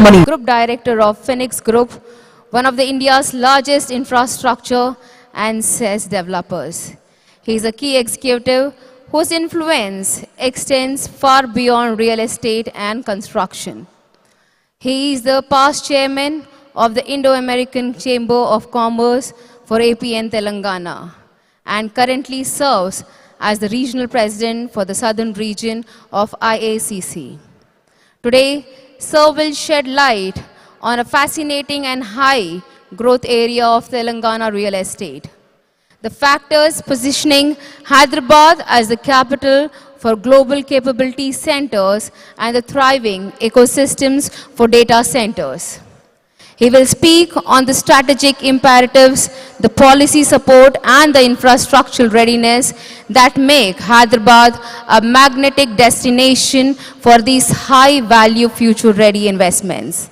Money. Group Director of Phoenix Group, one of the India's largest infrastructure and SaaS developers. He is a key executive whose influence extends far beyond real estate and construction. He is the past chairman of the Indo-American Chamber of Commerce for AP and Telangana and currently serves as the regional president for the southern region of IACC. Today, Sir will shed light on a fascinating and high growth area of Telangana real estate. The factors positioning Hyderabad as the capital for global capability centers and the thriving ecosystems for data centers. He will speak on the strategic imperatives, the policy support and the infrastructural readiness that make Hyderabad a magnetic destination for these high-value future-ready investments.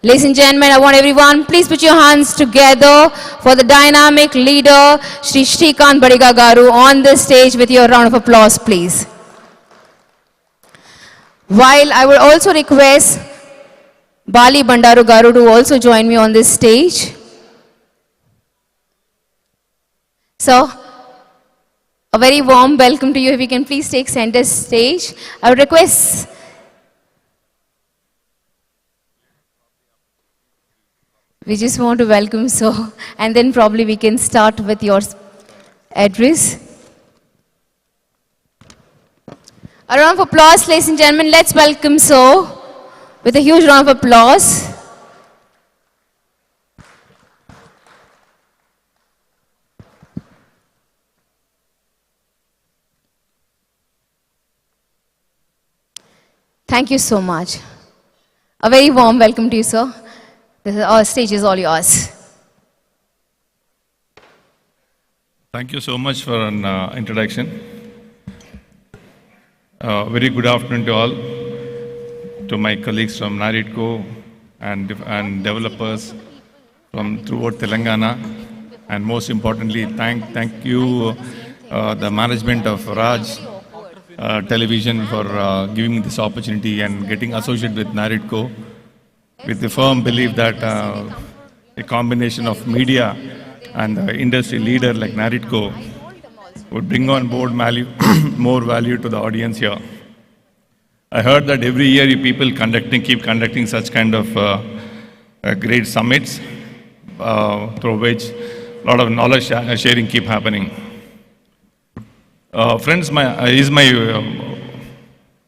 Ladies and gentlemen, I want everyone, please put your hands together for the dynamic leader, Srikanth Badiga Garu, on the stage with your round of applause, please. While I would also request Bali Bandaru Garu to also join me on this stage. So, a very warm welcome to you. If you can please take center stage. I would request we just want to welcome so, and then probably we can start with your address. A round of applause, ladies and gentlemen. Let's welcome so with a huge round of applause. Thank you so much. A very warm welcome to you, sir. Our stage is all yours. Thank you so much for an introduction. Very good afternoon to all, to my colleagues from Naridco and developers from throughout Telangana, and most importantly, thank you the management of Raj Television for giving me this opportunity and getting associated with Naridco, with the firm belief that a combination of media and the industry leader like Naridco would bring on board value, more value to the audience here. I heard that every year you people keep conducting such kind of great summits through which a lot of knowledge sharing keep happening. Friends, is my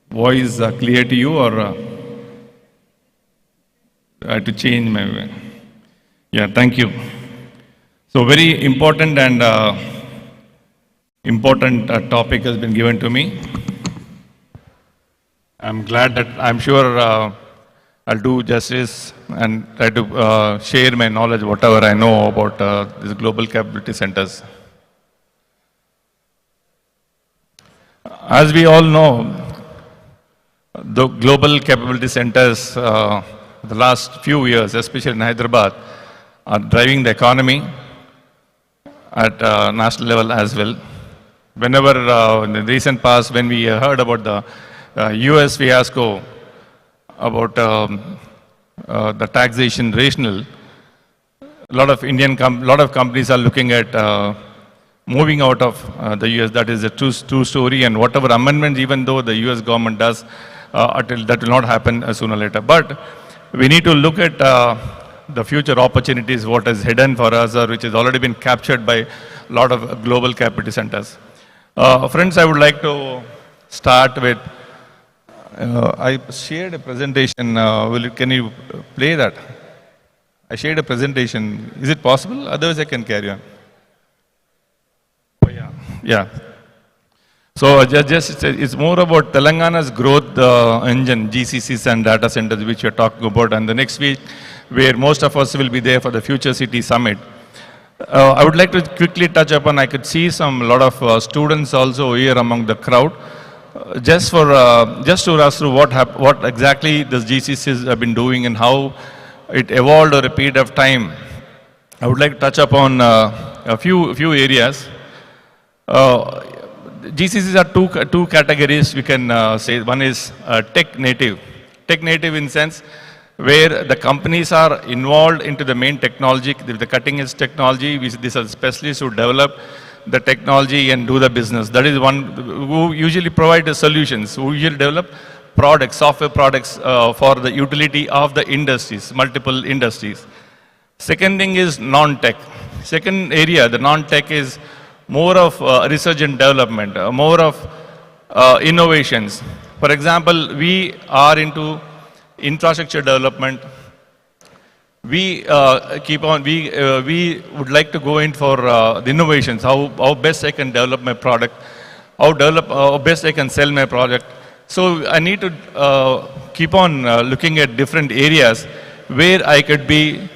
voice clear to you, or I have to change my way? Yeah, thank you. So very important and important topic has been given to me. I'm glad that I'm sure I'll do justice and try to share my knowledge, whatever I know about these global capability centers. As we all know, the global capability centers, the last few years, especially in Hyderabad, are driving the economy at national level as well. Whenever in the recent past, when we heard about the US fiasco, about the taxation rationale, a lot of companies are looking at moving out of the US. That is a true story, and whatever amendments, even though the US government does, that will not happen sooner or later. But we need to look at the future opportunities, what is hidden for us, or which has already been captured by a lot of global capability centers. Friends, I would like to start with, I shared a presentation. Can you play that? I shared a presentation. Is it possible? Otherwise, I can carry on. Oh, yeah. Yeah. So it's more about Telangana's growth engine, GCCs and data centers, which you're talking about. And the next week, where most of us will be there for the Future City Summit. I would like to quickly touch upon, I could see a lot of students also here among the crowd. Just to run through what exactly the GCCs have been doing and how it evolved over a period of time. I would like to touch upon a few areas. GCCs are two categories we can say. One is tech native. Tech native in sense where the companies are involved into the main technology, the cutting edge technology. These are specialists who develop the technology and do the business. That is one who usually provide the solutions, who usually develop products, software products for the utility of the industries, multiple industries. Second thing is non-tech. Second area, the non-tech is more of research and development, more of innovations. For example, we are into infrastructure development. We we would like to go in for the innovations, how best I can develop my product, how best I can sell my product. So I need to keep on looking at different areas where I could be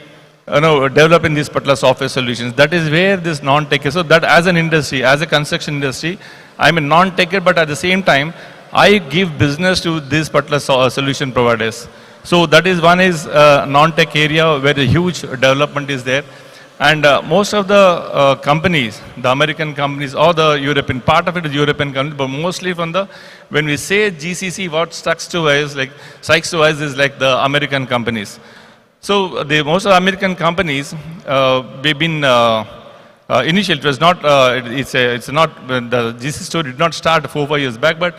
developing these particular software solutions. That is where this non-tech is. So that as an industry, as a construction industry, I'm a non-techer, but at the same time, I give business to these particular solution providers. So that is one is non-tech area where the huge development is there. And most of the companies, the American companies or the European, part of it is European companies, but mostly from the, when we say GCC, what strikes to us is like the American companies. So most of the American companies, they've been initial. It was not. It's not. The GC story did not start 4-5 years back, but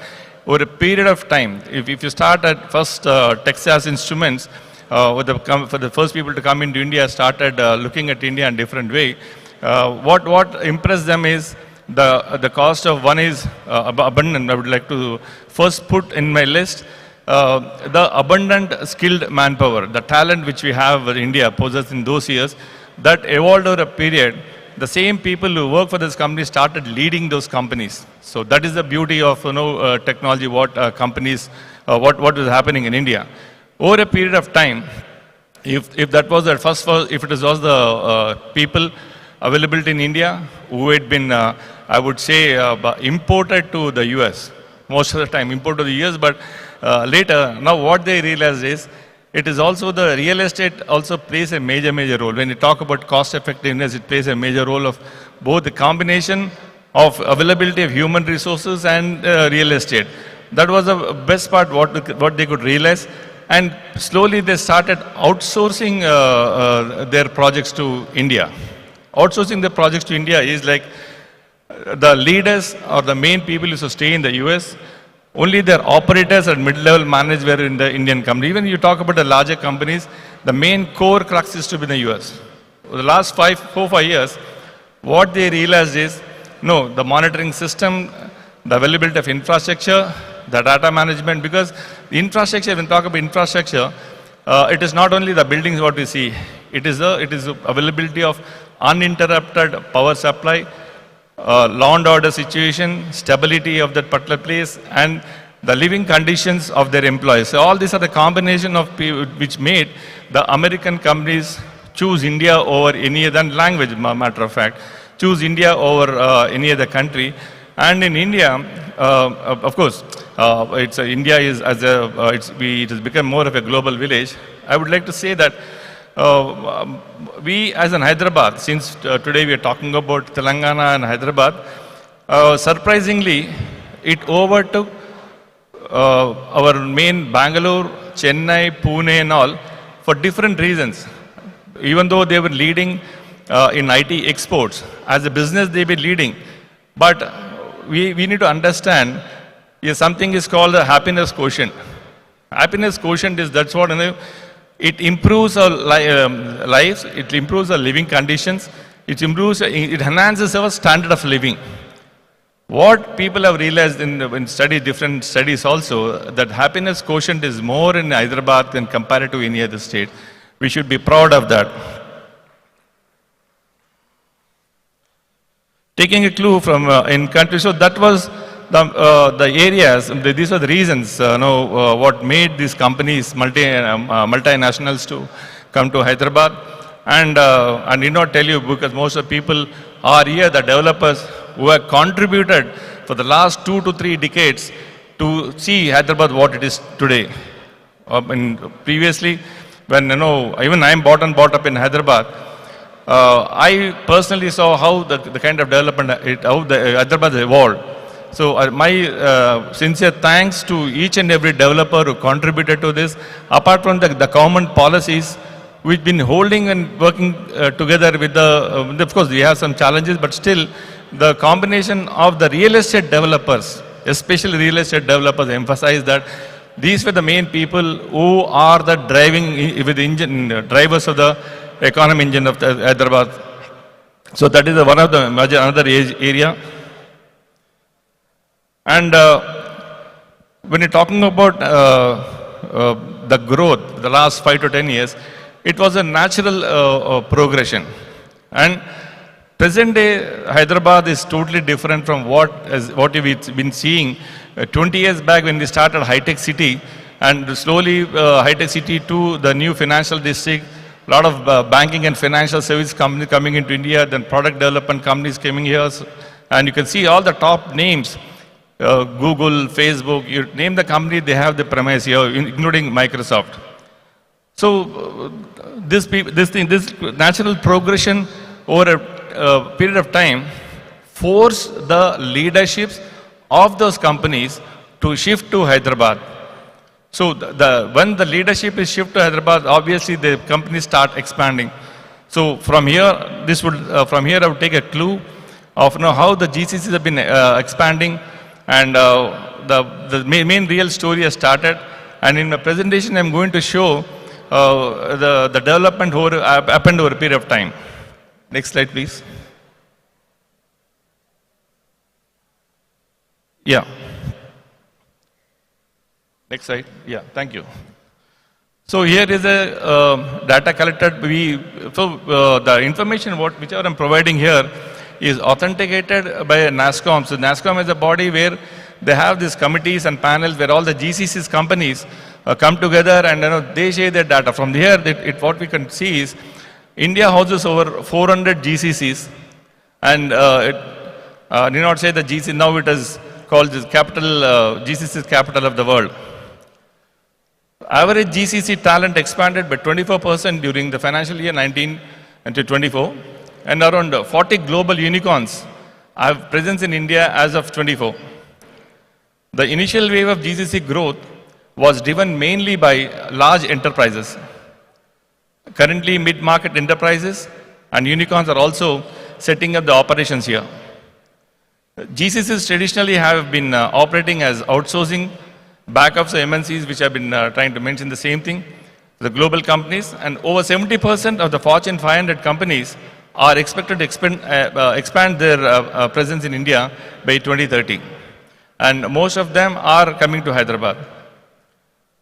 over a period of time. If you start at first Texas Instruments, for the first people to come into India, started looking at India in a different way. What impressed them is the cost of one is abundant. I would like to first put in my list. The abundant skilled manpower, the talent which we have in India possessed in those years, that evolved over a period. The same people who work for this company started leading those companies. So that is the beauty of technology. What companies, what is happening in India over a period of time. If that was the first, if it was the people available in India who had been, I would say, imported to the US most of the time, imported to the US, but later, now what they realized is, it is also the real estate also plays a major role. When you talk about cost effectiveness, it plays a major role of both the combination of availability of human resources and real estate. That was the best part, what they could realize. And slowly they started outsourcing their projects to India. Outsourcing the projects to India is like the leaders or the main people used to stay in the US. Only their operators and mid-level managers were in the Indian company. Even you talk about the larger companies, the main core crux is to be in the US. For the last 4-5 years, what they realized is, no, the monitoring system, the availability of infrastructure, the data management, because the infrastructure, when we talk about infrastructure, it is not only the buildings what we see, it is availability of uninterrupted power supply, law and order situation, stability of that particular place, and the living conditions of their employees. So all these are the combination of which made the American companies choose India over any other language, matter of fact, choose India over any other country. And in India, of course, India is it has become more of a global village. I would like to say that we as in Hyderabad, since today we are talking about Telangana and Hyderabad, surprisingly, it overtook our main Bangalore, Chennai, Pune and all for different reasons. Even though they were leading in IT exports, as a business they were leading. But we need to understand, something is called the happiness quotient. Happiness quotient is, that's what, it improves our lives, it improves our living conditions, it enhances our standard of living. What people have realized in different studies also, that happiness quotient is more in Hyderabad than compared to any other state. We should be proud of that. Taking a clue from in country, so that was the areas, these are the reasons, what made these companies, multinationals to come to Hyderabad. And I need not tell you, because most of the people are here, the developers who have contributed for the last 2 to 3 decades to see Hyderabad what it is today. Previously, when even I am brought up in Hyderabad, I personally saw how the kind of development, how the Hyderabad evolved. So my sincere thanks to each and every developer who contributed to this. Apart from the government policies, we've been holding and working together with of course we have some challenges, but still the combination of the real estate developers, especially real estate developers, emphasize that these were the main people who are the with the engine, drivers of the economy engine of the Hyderabad. So that is one of the major, another area. And when you're talking about the growth, the last 5 to 10 years, it was a natural progression. And present day Hyderabad is totally different from what we've been seeing 20 years back when we started high-tech city, and slowly high-tech city to the new financial district, a lot of banking and financial service companies coming into India, then product development companies coming here. And you can see all the top names, Google, Facebook, you name the company, they have the premise here, including Microsoft. So this natural progression over a period of time force the leaderships of those companies to shift to Hyderabad. So when the leadership is shift to Hyderabad, obviously the companies start expanding. So from here, I would take a clue of how the GCCs have been expanding, and the main real story has started. And in my presentation, I'm going to show the development happened over a period of time. Next slide, please. Yeah. Next slide. Yeah, thank you. So here is a data collected. The information whichever I'm providing here is authenticated by NASSCOM. So NASSCOM is a body where they have these committees and panels where all the GCCs companies come together, and they share their data. From here, what we can see is India houses over 400 GCCs, and I need not say the GCC, now it is called this GCC capital of the world. Average GCC talent expanded by 24% during the financial year 19 to 24, and around 40 global unicorns have presence in India as of 24. The initial wave of GCC growth was driven mainly by large enterprises. Currently, mid-market enterprises and unicorns are also setting up the operations here. GCCs traditionally have been operating as outsourcing backups of MNCs, which have been trying to mention the same thing, the global companies, and over 70% of the Fortune 500 companies are expected to expand their presence in India by 2030. And most of them are coming to Hyderabad.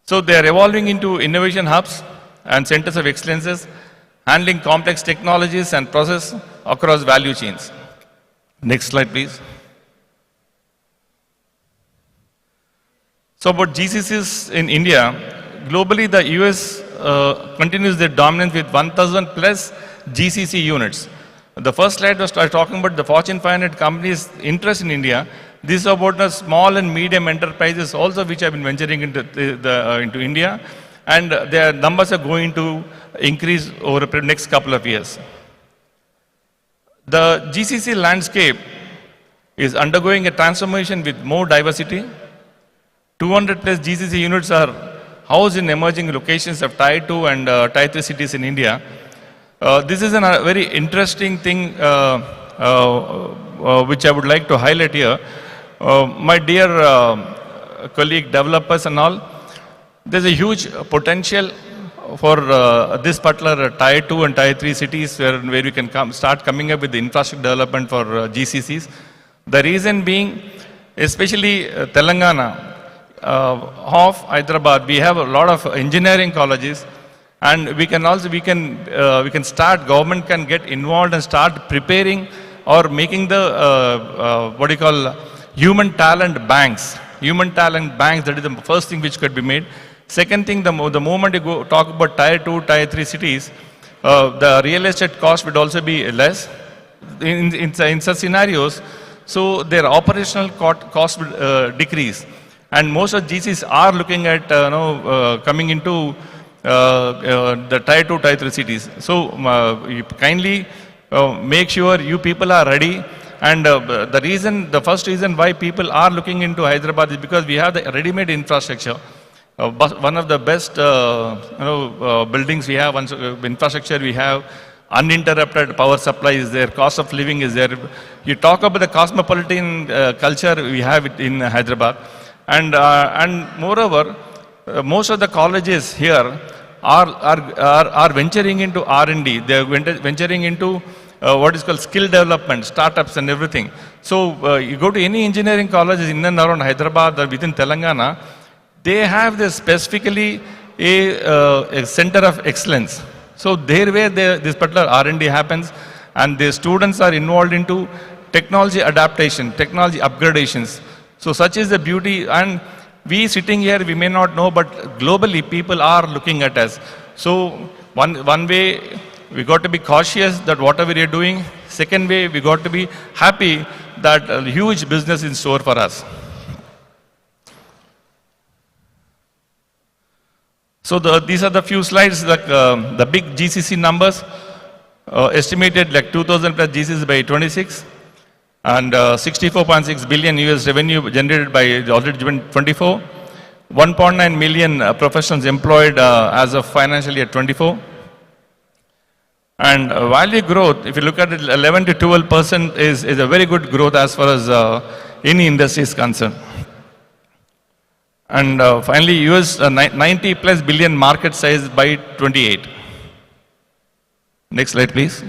So they are evolving into innovation hubs and centers of excellences, handling complex technologies and process across value chains. Next slide, please. So about GCCs in India, globally the US continues their dominance with 1,000 plus GCC units. The first slide was talking about the Fortune 500 companies' interest in India. This is about the small and medium enterprises also which have been venturing into India, and their numbers are going to increase over the next couple of years. The GCC landscape is undergoing a transformation with more diversity. 200 plus GCC units are housed in emerging locations of Tier 2 and Tier 3 cities in India. This is a very interesting thing which I would like to highlight here. My dear colleague developers and all, there's a huge potential for this particular Tier 2 and Tier 3 cities where we can start coming up with the infrastructure development for GCCs. The reason being, especially Telangana, of Hyderabad, we have a lot of engineering colleges, and we can start, government can get involved and start preparing or making the human talent banks. Human talent banks, that is the first thing which could be made. Second thing, the moment you talk about Tier 2, Tier 3 cities, the real estate cost would also be less in such scenarios. So their operational cost would decrease. And most of GCs are looking at coming into the Tier 2, Tier 3 cities. So you kindly make sure you people are ready And the first reason why people are looking into Hyderabad is because we have the ready-made infrastructure. One of the best buildings we have, infrastructure we have, uninterrupted power supply is there, cost of living is there. You talk about the cosmopolitan culture, we have it in Hyderabad. And moreover, most of the colleges here are venturing into R&D. They are venturing into what is called skill development, startups and everything. So you go to any engineering colleges in and around Hyderabad or within Telangana, they have this specifically a center of excellence. So there where this particular R&D happens, and the students are involved into technology adaptation, technology upgradations. So such is the beauty, and we sitting here, we may not know, but globally people are looking at us. So one way, we got to be cautious that whatever we are doing. Second way, we got to be happy that a huge business in store for us. So these are the few slides, like the big GCC numbers, estimated like 2,000 plus GCCs by 26, and 64.6 billion US revenue generated by already 24, 1.9 million professionals employed as of financial year 24. And value growth, if you look at it, 11 to 12% is a very good growth as far as any industry is concerned. And finally, US 90 plus billion market size by 28. Next slide, please.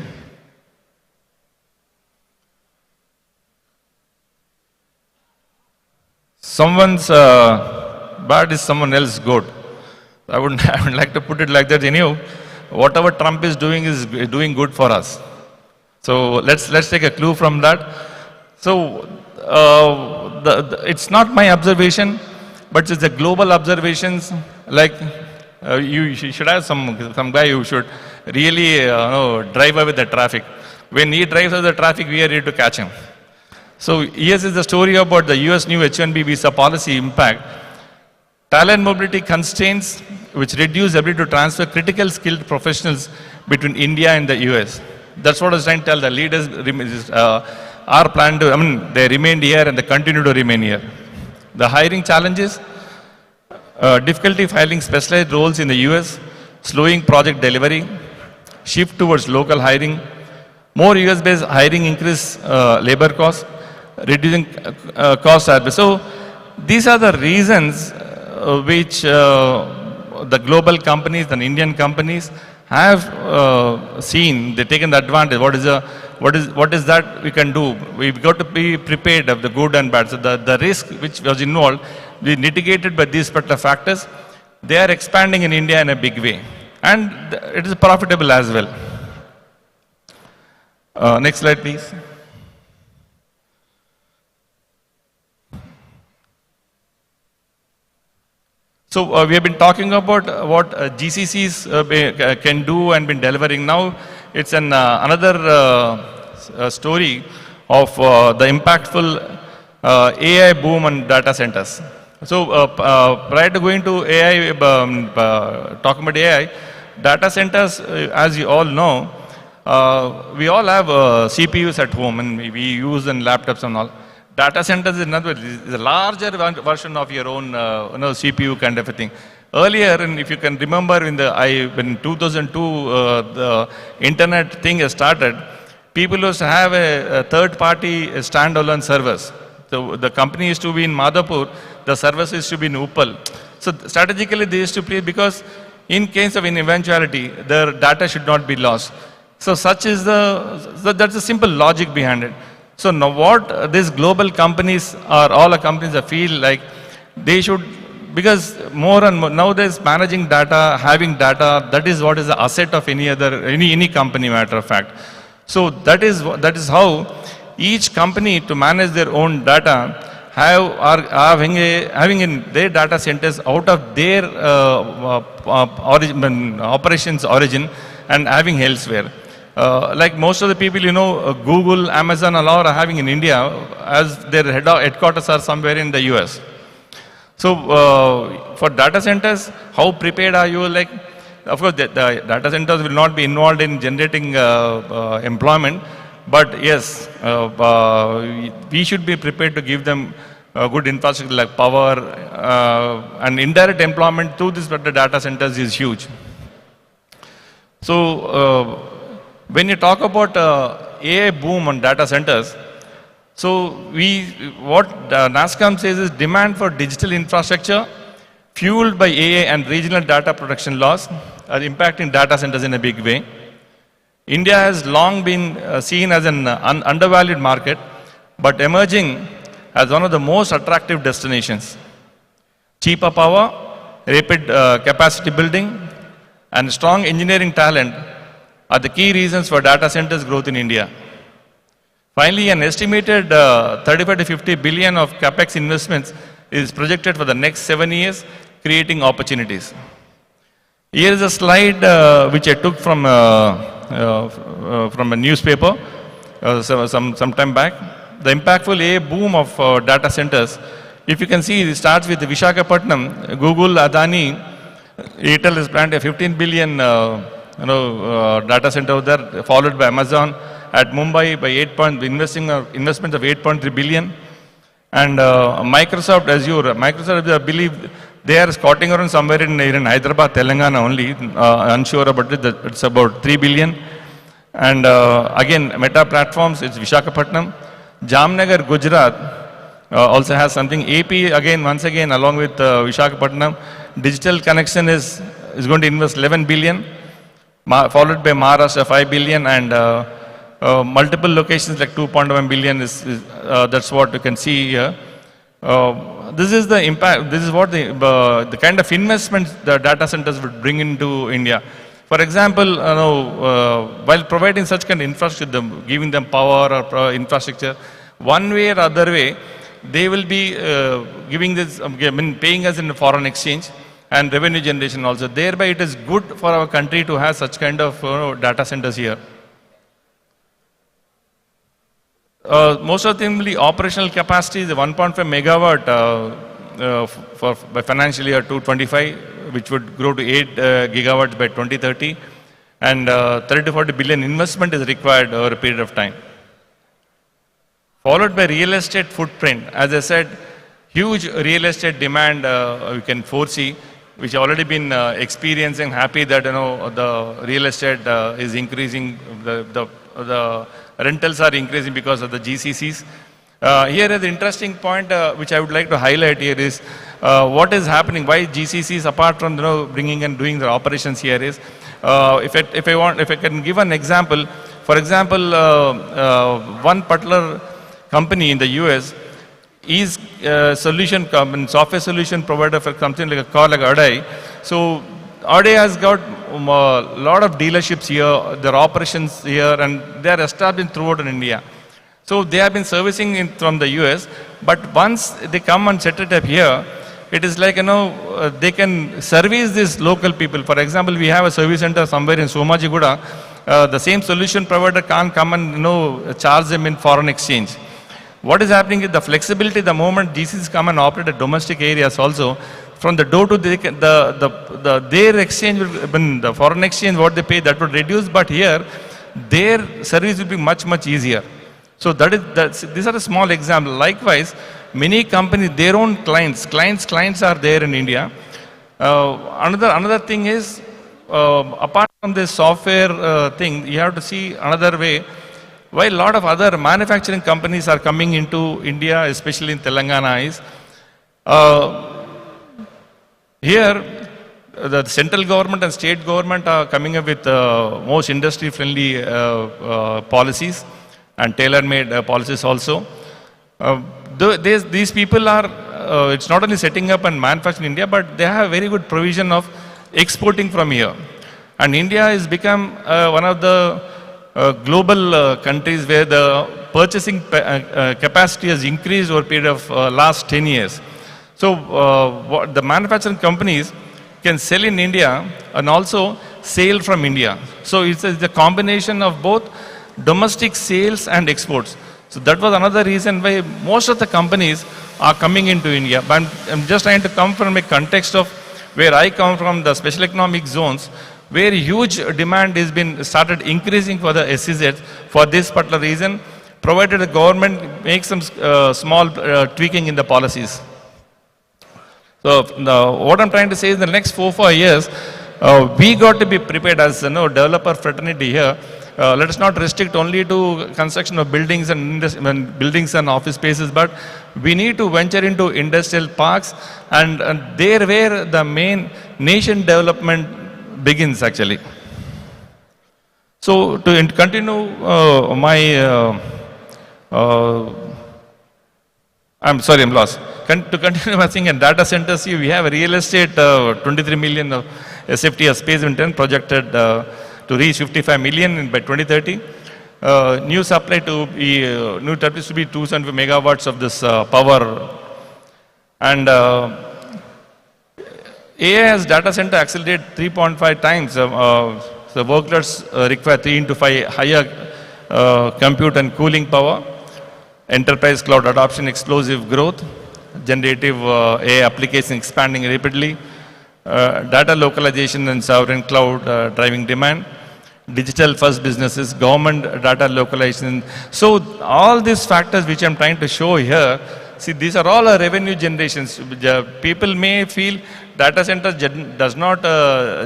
Someone's bad is someone else's good. I wouldn't like to put it like that. Anyhow, whatever Trump is doing good for us. So let's take a clue from that. So it's not my observation, but it's the global observations. Like you should have some guy who should really drive away the traffic. When he drives away the traffic, we are ready to catch him. So here's is the story about the US new H-1B visa policy impact. Talent mobility constraints which reduce the ability to transfer critical skilled professionals between India and the US. That's what I was trying to tell. The leaders are planned to, they remained here and they continue to remain here. The hiring challenges, difficulty filing specialized roles in the US, slowing project delivery, shift towards local hiring, more US-based hiring increase labor costs, reducing cost service. So these are the reasons which the global companies and Indian companies have seen. They've taken the advantage. What is that we can do? We've got to be prepared of the good and bad. So the risk which was involved, we mitigated by these particular factors. They are expanding in India in a big way, and it is profitable as well. Next slide, please. So we have been talking about what GCCs can do and been delivering. Now it's another story of the impactful AI boom and data centers. So prior to going to AI, talking about AI, data centers, as you all know, we all have CPUs at home and we use and laptops and all. Data centers is a larger version of your own CPU kind of a thing. Earlier, and if you can remember, when 2002 the internet thing started, people used to have a third-party standalone servers. So the company used to be in Madhapur, the service used to be in Uppal. So strategically, they used to play because in case of an eventuality, their data should not be lost. So that's the simple logic behind it. So now what these global companies or all the companies that feel like they should, because more and more nowadays managing data, having data, that is what is the asset of any company, matter of fact. So that is how each company to manage their own data are having in their data centers out of their operations origin and having elsewhere. Like most of the people, Google, Amazon, and all are having in India, as their headquarters are somewhere in the US. So for data centers, how prepared are you? Like, of course, the data centers will not be involved in generating employment, But yes, we should be prepared to give them good infrastructure like power and indirect employment through this data centers is huge. So when you talk about AI boom on data centers, so what NASSCOM says is demand for digital infrastructure fueled by AI and regional data protection laws are impacting data centers in a big way. India has long been seen as an undervalued market, but emerging as one of the most attractive destinations. Cheaper power, rapid capacity building, and strong engineering talent are the key reasons for data centers growth in India. Finally, an estimated 35 to 50 billion of capex investments is projected for the next 7 years, creating opportunities. Here is a slide which I took from a newspaper some time back. The impactful AI boom of data centers. If you can see, it starts with Visakhapatnam. Google, Adani, Airtel has planned a 15 billion data center over there, followed by Amazon. At Mumbai, by investment of 8.3 billion. And Microsoft Azure, I believe they are scouting around somewhere in Hyderabad, Telangana only, unsure about it, it's about 3 billion. And again, Meta Platforms, it's Visakhapatnam. Jamnagar, Gujarat also has something. AP, again, once again, along with Visakhapatnam, digital connection is going to invest 11 billion, followed by Maharashtra, 5 billion, and multiple locations like 2.1 billion that's what you can see here. This is the impact, this is what the kind of investments the data centers would bring into India. For example, while providing such kind of infrastructure, giving them power or infrastructure, one way or other way, they will be giving this, paying us in foreign exchange and revenue generation also. Thereby, it is good for our country to have such kind of data centers here. Most of the operational capacity is 1.5 megawatt by financial year 2025, which would grow to 8 gigawatts by 2030, and 30 to 40 billion investment is required over a period of time. Followed by real estate footprint. As I said, huge real estate demand we can foresee, which already been experiencing, happy that the real estate is increasing, the rentals are increasing because of the GCCs. Here is the interesting point which I would like to highlight here is what is happening, why GCCs apart from bringing and doing the operations here is, if I can give an example, for example, one particular company in the US is software solution provider for something like a car like Adai. So Adai has got a lot of dealerships here, their operations here, and they are established throughout in India. So they have been servicing from the US, but once they come and set it up here, it is like, they can service these local people. For example, we have a service center somewhere in Somajiguda. The same solution provider can't come and charge them in foreign exchange. What is happening is the flexibility, the moment GCs come and operate at domestic areas also, from the door to their exchange, the foreign exchange, what they pay, that would reduce, but here, their service will be much, much easier. So these are a small example. Likewise, many companies, their own clients are there in India. Another thing is, apart from this software thing, you have to see another way. While a lot of other manufacturing companies are coming into India, especially in Telangana, is here the central government and state government are coming up with most industry-friendly policies and tailor-made policies also. These people are, it's not only setting up and manufacturing in India, but they have very good provision of exporting from here. And India has become one of the global countries where the purchasing capacity has increased over a period of last 10 years. So what the manufacturing companies can sell in India and also sell from India. So it's a combination of both domestic sales and exports. So that was another reason why most of the companies are coming into India. But I'm just trying to come from a context of where I come from, the special economic zones. where huge demand has been started increasing for the SEZs for this particular reason, provided the government makes some small tweaking in the policies. So what I'm trying to say is, in the next 4 years, we got to be prepared as developer fraternity here. Let us not restrict only to construction of buildings and buildings and office spaces, but we need to venture into industrial parks, and there where the main nation development begins actually. So to continue I'm sorry, I'm lost. To continue my thing, in data centers, we have a real estate, 23 million of SFT space intent projected to reach 55 million by 2030. New supply to be, new targets to be 275 megawatts of this power. And AI as data center accelerate 3.5 times. The workloads require 3 into 5 higher compute and cooling power. Enterprise cloud adoption, explosive growth. Generative AI application expanding rapidly. Data localization and sovereign cloud driving demand. Digital first businesses, government data localization. So all these factors which I'm trying to show here, see, these are all revenue generations. People may feel data centers does not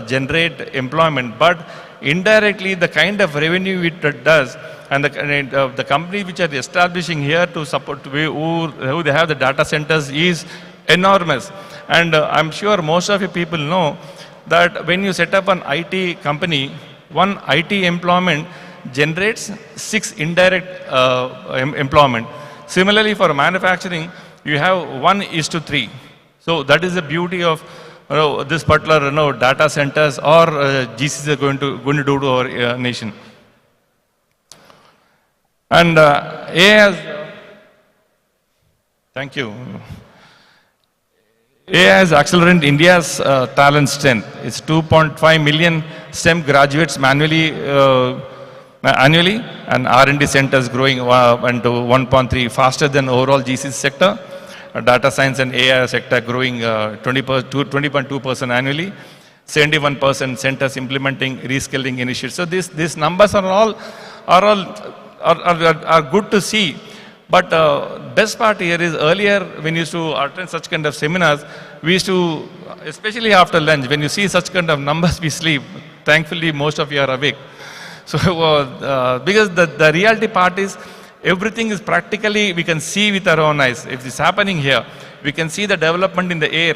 generate employment, but indirectly the kind of revenue it does, and the companies which are establishing here to support who they have the data centers is enormous. And I'm sure most of you people know that when you set up an IT company, one IT employment generates 6 indirect employment. Similarly, for manufacturing, you have 1:3. So that is the beauty of this particular data centers or GCs are going to do to our nation. And AI has, thank you. AI has accelerated India's talent strength. It's 2.5 million STEM graduates annually, and R&D centers growing into 1.3, faster than overall GC sector. Data science and AI sector growing 20.2% annually. 71% centers implementing reskilling initiatives. So these numbers are good to see. But best part here is, earlier when you used to attend such kind of seminars, we used to, especially after lunch, when you see such kind of numbers, we sleep. Thankfully, most of you are awake. So because the reality part is, everything is practically, we can see with our own eyes. If it's happening here, we can see the development in the air.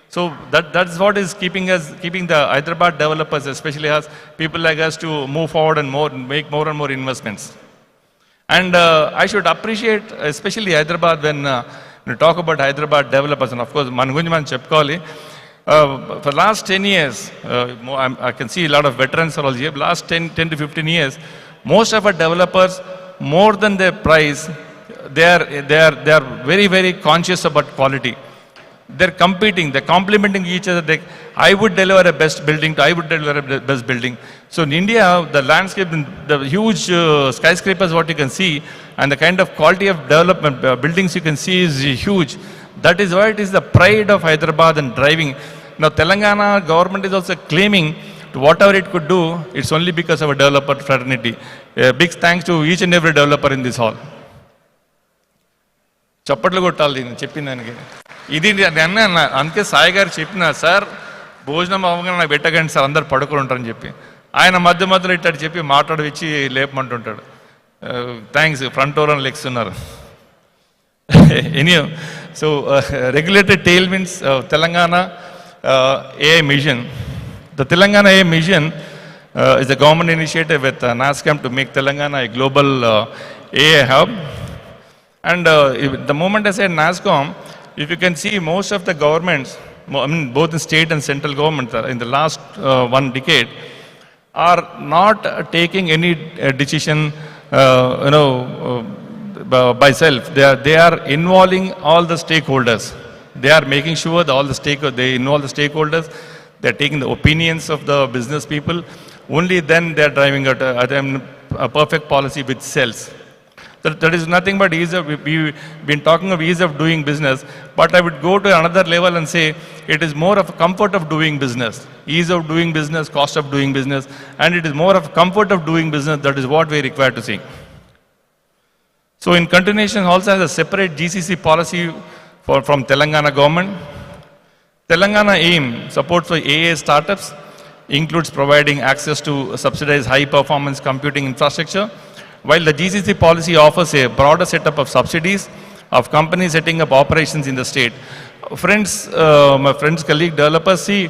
So that's what is keeping the Hyderabad developers, especially us, people like us, to move forward and make more and more investments. And I should appreciate, especially Hyderabad, when you talk about Hyderabad developers, and of course, Mangunjaman Chepkali, for the last 10 years, I can see a lot of veterans are all here. Last 10 to 15 years, most of our developers, more than their price, they are very, very conscious about quality. They're competing, they're complementing each other. I would deliver a best building, I would deliver a best building. So in India, the landscape, the huge skyscrapers, what you can see, and the kind of quality of development, buildings you can see is huge. That is why it is the pride of Hyderabad and driving. Now Telangana government is also claiming to whatever it could do, it's only because of a developer fraternity. Big thanks to each and every developer in this hall. చప్పట్లు కొట్టాలి నేను చెప్పిన దానికి. ఇది అందుకే సాయి గారు చెప్పిన, sir భోజనం అవ్వగానే నాకు పెట్టకండి సార్, అందరు పడుకొని ఉంటారని చెప్పి. ఆయన మధ్యలో ఇట్లా చెప్పి మాట్లాడిచ్చి లేపమంటుంటాడు. థ్యాంక్స్, ఫ్రంట్ ఓవర్ అని లెక్స్తున్నారు. Anyhow, so regulated tailwinds of Telangana AI mission. The Telangana AI mission is a government initiative with NASSCAM to make Telangana a global AI hub. And the moment I said NASSCOM, if you can see, most of the governments, I mean both the state and central government in the last 1 decade, are not taking any decision, by self. They are involving all the stakeholders. They are making sure that they involve the stakeholders. They are taking the opinions of the business people. Only then they are driving out a perfect policy which sells. That is nothing but ease of, we've been talking of ease of doing business, but I would go to another level and say it is more of a comfort of doing business. Ease of doing business, cost of doing business, and it is more of comfort of doing business. That is what we require to see. So in continuation, also has a separate GCC policy from Telangana government. Telangana AIM supports for AA startups, includes providing access to subsidized high-performance computing infrastructure, while the GCC policy offers a broader setup of subsidies of companies setting up operations in the state. Friends, my friends, colleague, developers, see,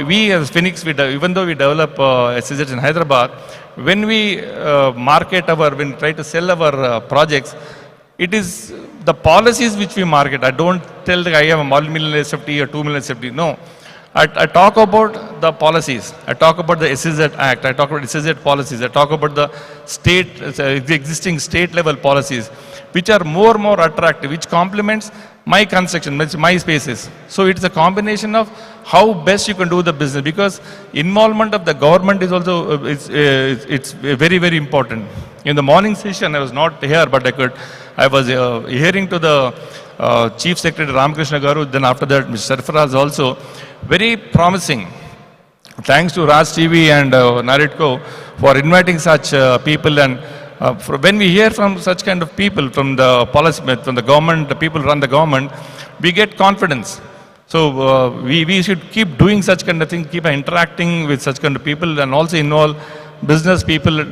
we as Phoenix, even though we develop SEZs in Hyderabad, when we when we try to sell our projects, it is the policies which we market. I don't tell that I have a multi-million SFT or 2 million SFT. No. I talk about the policies. I talk about the SEZ Act. I talk about SEZ policies. I talk about the state, the existing state level policies, which are more and more attractive, which complements my construction, my spaces. So it's a combination of how best you can do the business, because involvement of the government is also, it's very, very important. In the morning session, I was not here, but I was hearing to the Chief Secretary Ramakrishna Garu, then after that Mr. Sarfaraz also, very promising. Thanks to Raj TV and Naritco for inviting such people, and when we hear from such kind of people, from the policy, from the government, the people who run the government, we get confidence. So we should keep doing such kind of things, keep interacting with such kind of people, and also involve business people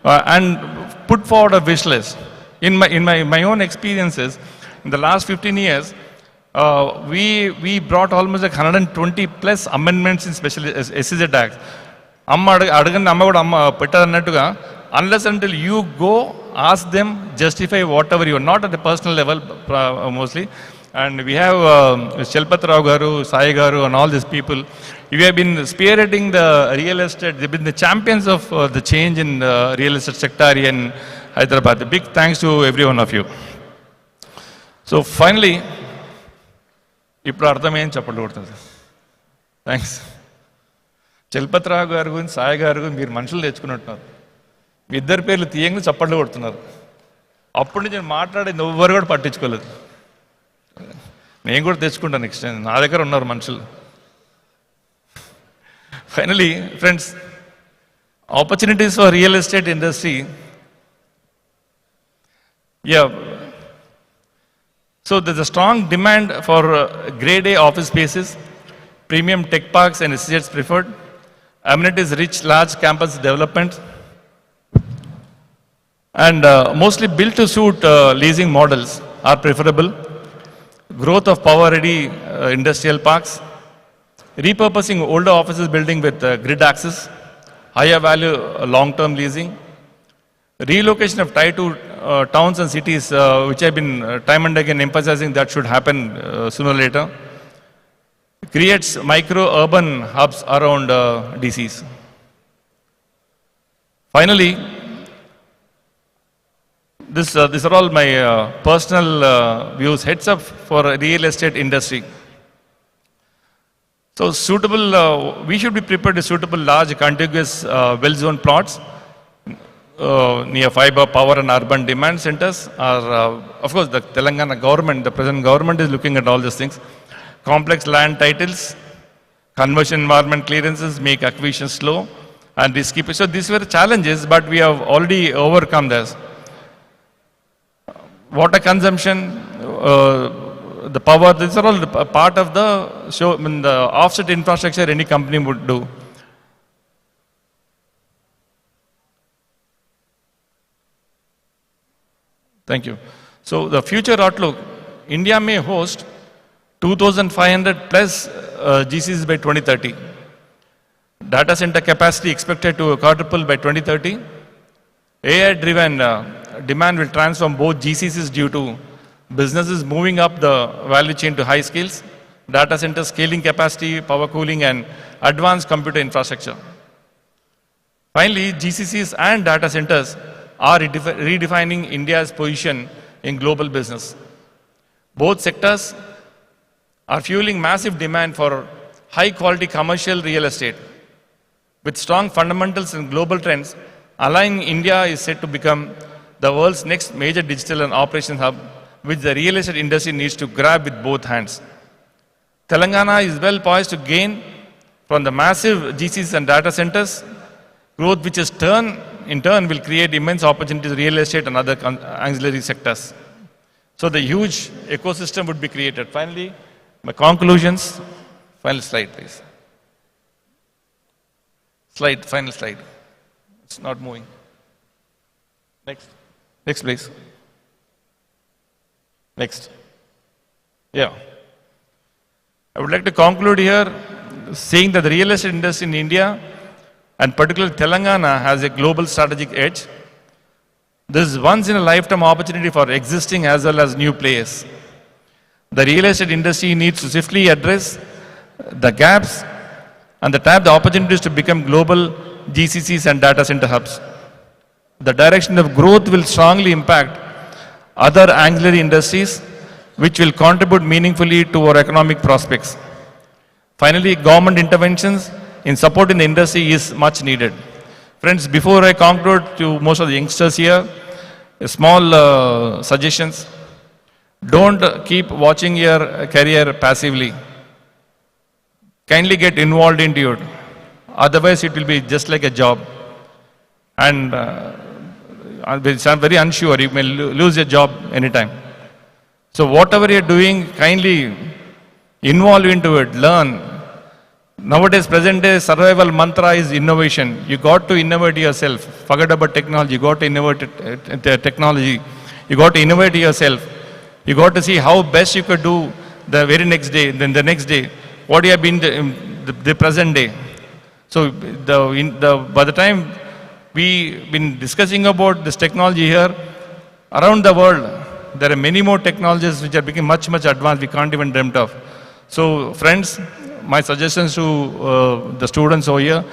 and put forward a wish list. In my own experiences, in the last 15 years, we brought almost like 120 plus amendments in special SEZ Act. Unless until you go, ask them, justify whatever you are, not at the personal level mostly. And we have Shelpat Rao Garu, Sai Garu, and all these people. We have been spearheading the real estate. They've been the champions of the change in the real estate sector in Hyderabad. A big thanks to every one of you. So finally, ఇప్పుడు అర్థమేం చెప్పండి కొడుతుంది. Thanks. Chalapathirao గారు గురించి, సాయి గారు గురించి మీరు మనుషులు తెచ్చుకున్నట్టున్నారు. మీ ఇద్దరి పేర్లు తీయంగా చప్పట్లు కొడుతున్నారు. అప్పటి నుంచి నేను మాట్లాడేది ఎవ్వరు కూడా పట్టించుకోలేదు. నేను కూడా తెచ్చుకుంటాను నెక్స్ట్ టైం. నా దగ్గర ఉన్నారు మనుషులు. Finally friends, opportunities for real estate industry. So there's a strong demand for grade A office spaces, premium tech parks and SEZs preferred, amenities rich large campus development, and mostly built to suit leasing models are preferable. Growth of power ready industrial parks, repurposing older offices building with grid access, higher value long term leasing, relocation of tier 2 towns and cities, which have been time and again emphasizing that should happen sooner or later, creates micro-urban hubs around DCs. Finally, these are all my personal views, heads up for real estate industry. So suitable, we should be prepared to suitable large contiguous well-zoned plots near fiber, power and urban demand centers are, of course, the Telangana government, the present government is looking at all these things. Complex land titles, conversion environment clearances make acquisition slow and risky. So these were challenges, but we have already overcome this. Water consumption, the power, these are all part of the show, the offset infrastructure any company would do. Thank you. So the future outlook, India may host 2,500 plus GCs by 2030. Data center capacity expected to quadruple by 2030. AI-driven demand will transform both GCCs due to businesses moving up the value chain to high skills, data center scaling capacity, power cooling, and advanced computer infrastructure. Finally, GCCs and data centers are redefining India's position in global business. Both sectors are fueling massive demand for high-quality commercial real estate. With strong fundamentals and global trends, allowing India is set to become the world's next major digital and operations hub, which the real estate industry needs to grab with both hands. Telangana is well poised to gain from the massive GCs and data centers, growth which is in turn will create immense opportunities in real estate and other auxiliary sectors. So the huge ecosystem would be created. Finally, my conclusions. Final slide, please. Final slide. It's not moving. Next, please. Next. Yeah. I would like to conclude here saying that the real estate industry in India, and particularly Telangana, has a global strategic edge. This is once in a lifetime opportunity for existing as well as new players. The real estate industry needs to swiftly address the gaps and tap the opportunities to become global GCCs and data center hubs. The direction of growth will strongly impact other auxiliary industries, which will contribute meaningfully to our economic prospects. Finally, government interventions in supporting the industry is much needed. Friends, before I conclude to most of the youngsters here, a small suggestions. Don't keep watching your career passively. Kindly get involved into it. Otherwise, it will be just like a job. And I'm very unsure, you may lose your job anytime. So whatever you're doing, kindly involve into it, learn. Nowadays, present day survival mantra is innovation. You got to innovate yourself. Forget about technology. You got to innovate technology. You got to innovate yourself. You got to see how best you could do the very next day, then the next day. What you have been the present day. So by the time we've been discussing about this technology here, around the world, there are many more technologies which are becoming much, much advanced we can't even dreamt of. So friends, my suggestions to the students over here,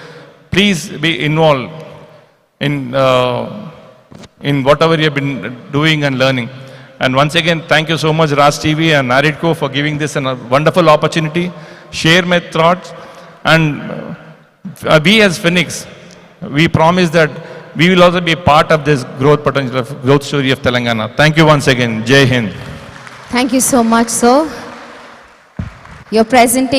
please be involved in whatever you have been doing and learning. And once again, thank you so much, Raj TV and Aridco, for giving this a wonderful opportunity. Share my thoughts. And we as Phoenix, we promise that we will also be a part of this growth potential, growth story of Telangana. Thank you once again. Jai Hind. Thank you so much, sir. Your presentation